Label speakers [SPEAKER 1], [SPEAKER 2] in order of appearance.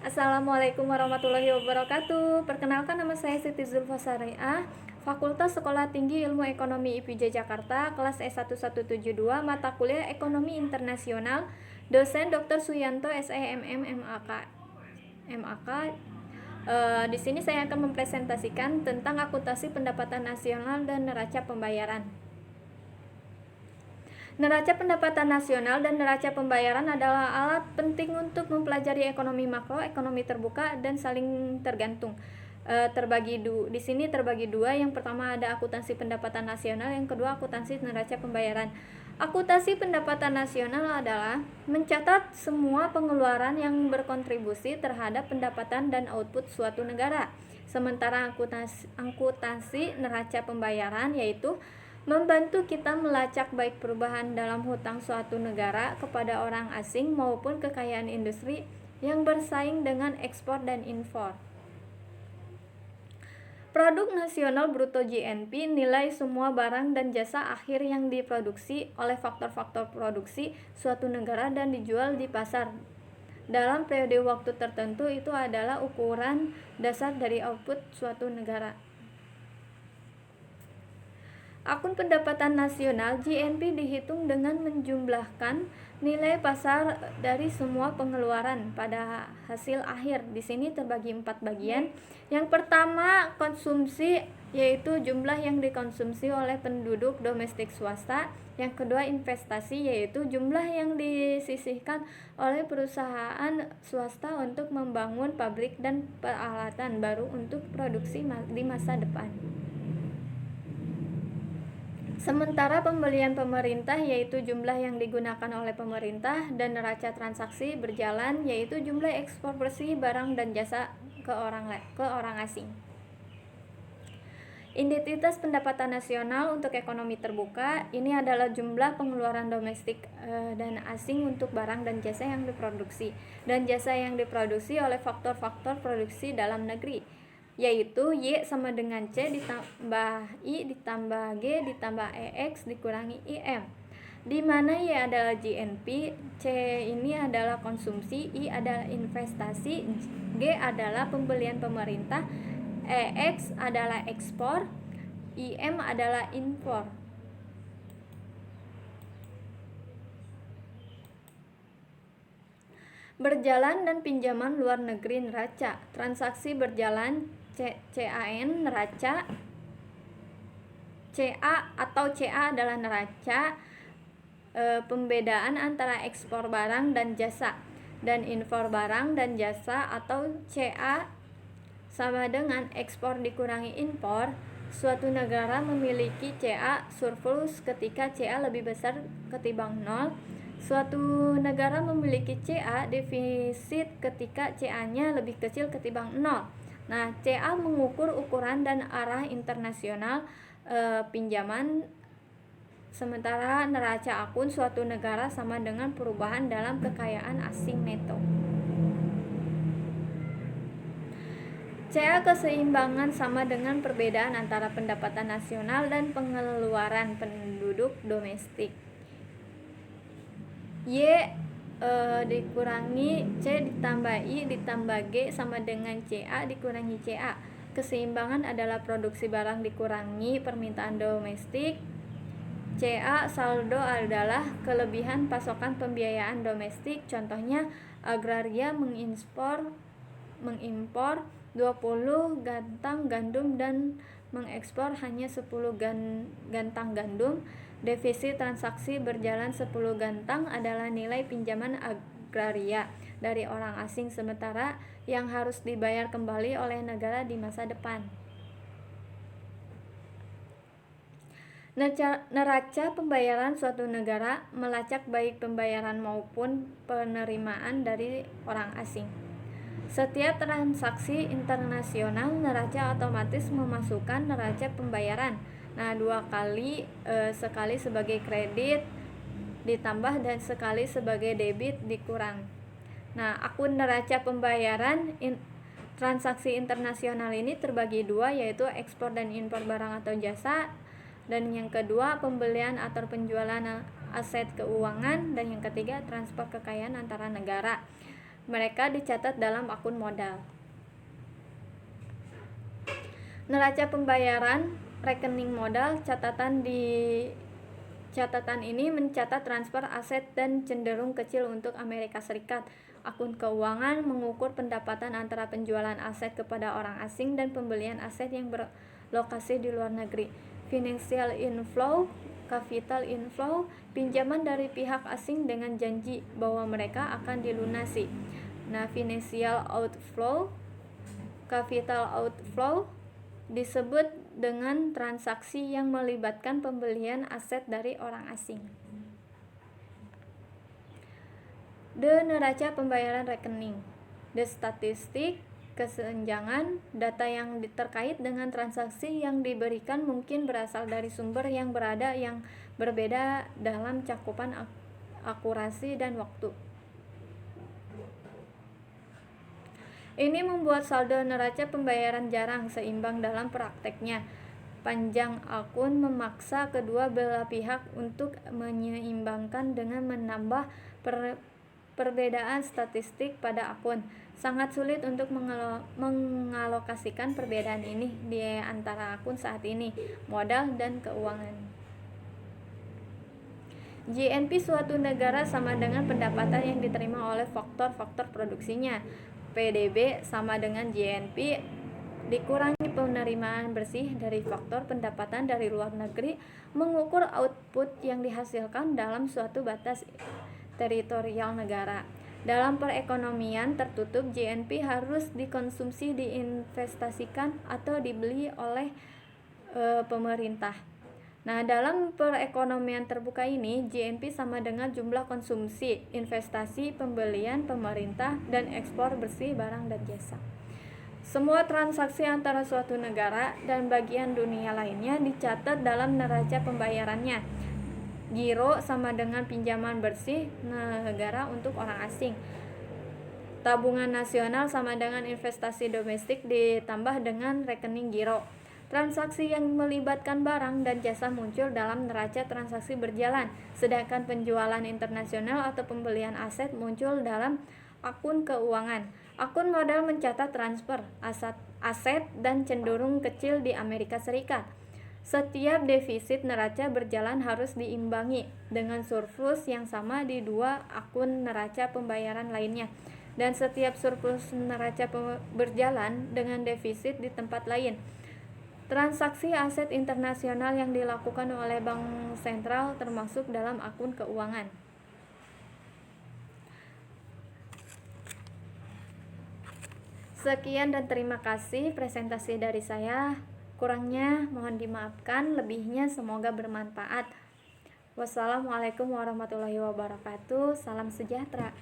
[SPEAKER 1] Assalamualaikum warahmatullahi wabarakatuh. Perkenalkan, nama saya Siti Zulfa Sariah, Fakultas Sekolah Tinggi Ilmu Ekonomi IPJ Jakarta, kelas S1172, mata kuliah Ekonomi Internasional, dosen Dr. Suyanto SEMM MAK. Di sini saya akan mempresentasikan tentang akuntansi pendapatan nasional dan neraca pembayaran. Neraca pendapatan nasional dan neraca pembayaran adalah alat penting untuk mempelajari ekonomi makro, ekonomi terbuka, dan saling tergantung. Di sini terbagi dua. Yang pertama ada akuntansi pendapatan nasional, yang kedua akuntansi neraca pembayaran. Akuntansi pendapatan nasional adalah mencatat semua pengeluaran yang berkontribusi terhadap pendapatan dan output suatu negara. Sementara akuntansi neraca pembayaran yaitu membantu kita melacak baik perubahan dalam hutang suatu negara kepada orang asing maupun kekayaan industri yang bersaing dengan ekspor dan impor. Produk nasional bruto JNP nilai semua barang dan jasa akhir yang diproduksi oleh faktor-faktor produksi suatu negara dan dijual di pasar dalam periode waktu tertentu. Itu adalah ukuran dasar dari output suatu negara. Akun pendapatan nasional JNP dihitung dengan menjumlahkan nilai pasar dari semua pengeluaran pada hasil akhir. Di sini terbagi 4 bagian. Yang pertama, konsumsi, yaitu jumlah yang dikonsumsi oleh penduduk domestik swasta. Yang kedua, investasi, yaitu jumlah yang disisihkan oleh perusahaan swasta untuk membangun pabrik dan peralatan baru untuk produksi di masa depan. Sementara pembelian pemerintah yaitu jumlah yang digunakan oleh pemerintah, dan neraca transaksi berjalan yaitu jumlah ekspor bersih barang dan jasa ke orang asing. Identitas pendapatan nasional untuk ekonomi terbuka ini adalah jumlah pengeluaran domestik dan asing untuk barang dan jasa yang diproduksi dan jasa yang diproduksi oleh faktor-faktor produksi dalam negeri, yaitu Y sama dengan C ditambah I ditambah G ditambah EX dikurangi IM, di mana Y adalah GNP, C ini adalah konsumsi, I adalah investasi, G adalah pembelian pemerintah, EX adalah ekspor, IM adalah impor. Berjalan dan pinjaman luar negeri neraca. Transaksi berjalan CAN neraca. CA atau CA adalah neraca. Pembedaan antara ekspor barang dan jasa dan impor barang dan jasa atau CA sama dengan ekspor dikurangi impor. Suatu negara memiliki CA surplus ketika CA lebih besar ketimbang 0. Suatu negara memiliki CA defisit ketika CA-nya lebih kecil ketimbang 0. Nah, CA mengukur ukuran dan arah internasional pinjaman, sementara neraca akun suatu negara sama dengan perubahan dalam kekayaan asing neto. CA keseimbangan sama dengan perbedaan antara pendapatan nasional dan pengeluaran penduduk domestik. Y dikurangi C ditambah I ditambah G sama dengan CA dikurangi CA. Keseimbangan adalah produksi barang dikurangi permintaan domestik. CA saldo adalah kelebihan pasokan pembiayaan domestik. Contohnya, agraria mengimpor 20 gantang gandum dan mengekspor hanya 10 gantang gandum. Defisit transaksi berjalan 10 gantang adalah nilai pinjaman agraria dari orang asing, sementara yang harus dibayar kembali oleh negara di masa depan. Neraca pembayaran suatu negara melacak baik pembayaran maupun penerimaan dari orang asing. Setiap transaksi internasional, neraca otomatis memasukkan neraca pembayaran. Nah, 2 kali, sekali sebagai kredit ditambah dan sekali sebagai debit dikurang. Nah, akun neraca pembayaran transaksi internasional ini terbagi 2, yaitu ekspor dan impor barang atau jasa, dan yang kedua pembelian atau penjualan aset keuangan, dan yang ketiga transfer kekayaan antara negara. mereka dicatat dalam akun modal. Neraca pembayaran rekening modal catatan ini mencatat transfer aset dan cenderung kecil untuk Amerika Serikat. Akun keuangan mengukur pendapatan antara penjualan aset kepada orang asing dan pembelian aset yang berlokasi di luar negeri. Financial inflow, capital inflow, pinjaman dari pihak asing dengan janji bahwa mereka akan dilunasi. Nah, financial outflow, capital outflow disebut dengan transaksi yang melibatkan pembelian aset dari orang asing. The neraca pembayaran rekening. The statistik, kesenjangan, data yang terkait dengan transaksi yang diberikan mungkin berasal dari sumber yang berbeda dalam cakupan akurasi dan waktu. Ini membuat saldo neraca pembayaran jarang seimbang dalam prakteknya. Panjang akun memaksa kedua belah pihak untuk menyeimbangkan dengan menambah perbedaan statistik pada akun. Sangat sulit untuk mengalokasikan perbedaan ini di antara akun saat ini, modal dan keuangan. GNP suatu negara sama dengan pendapatan yang diterima oleh faktor-faktor produksinya. PDB sama dengan GNP dikurangi penerimaan bersih dari faktor pendapatan dari luar negeri, mengukur output yang dihasilkan dalam suatu batas teritorial negara. Dalam perekonomian tertutup, GNP harus dikonsumsi, diinvestasikan, atau dibeli oleh pemerintah. Nah, dalam perekonomian terbuka ini, GNP sama dengan jumlah konsumsi, investasi, pembelian, pemerintah, dan ekspor bersih barang dan jasa. Semua transaksi antara suatu negara dan bagian dunia lainnya dicatat dalam neraca pembayarannya. Giro sama dengan pinjaman bersih negara untuk orang asing. Tabungan nasional sama dengan investasi domestik ditambah dengan rekening giro. Transaksi yang melibatkan barang dan jasa muncul dalam neraca transaksi berjalan, sedangkan penjualan internasional atau pembelian aset muncul dalam akun keuangan. Akun modal mencatat transfer aset dan cenderung kecil di Amerika Serikat. Setiap defisit neraca berjalan harus diimbangi dengan surplus yang sama di dua akun neraca pembayaran lainnya, dan setiap surplus neraca berjalan dengan defisit di tempat lain. Transaksi aset internasional yang dilakukan oleh bank sentral termasuk dalam akun keuangan. Sekian dan terima kasih presentasi dari saya. Kurangnya mohon dimaafkan, lebihnya semoga bermanfaat. Wassalamualaikum warahmatullahi wabarakatuh. Salam sejahtera.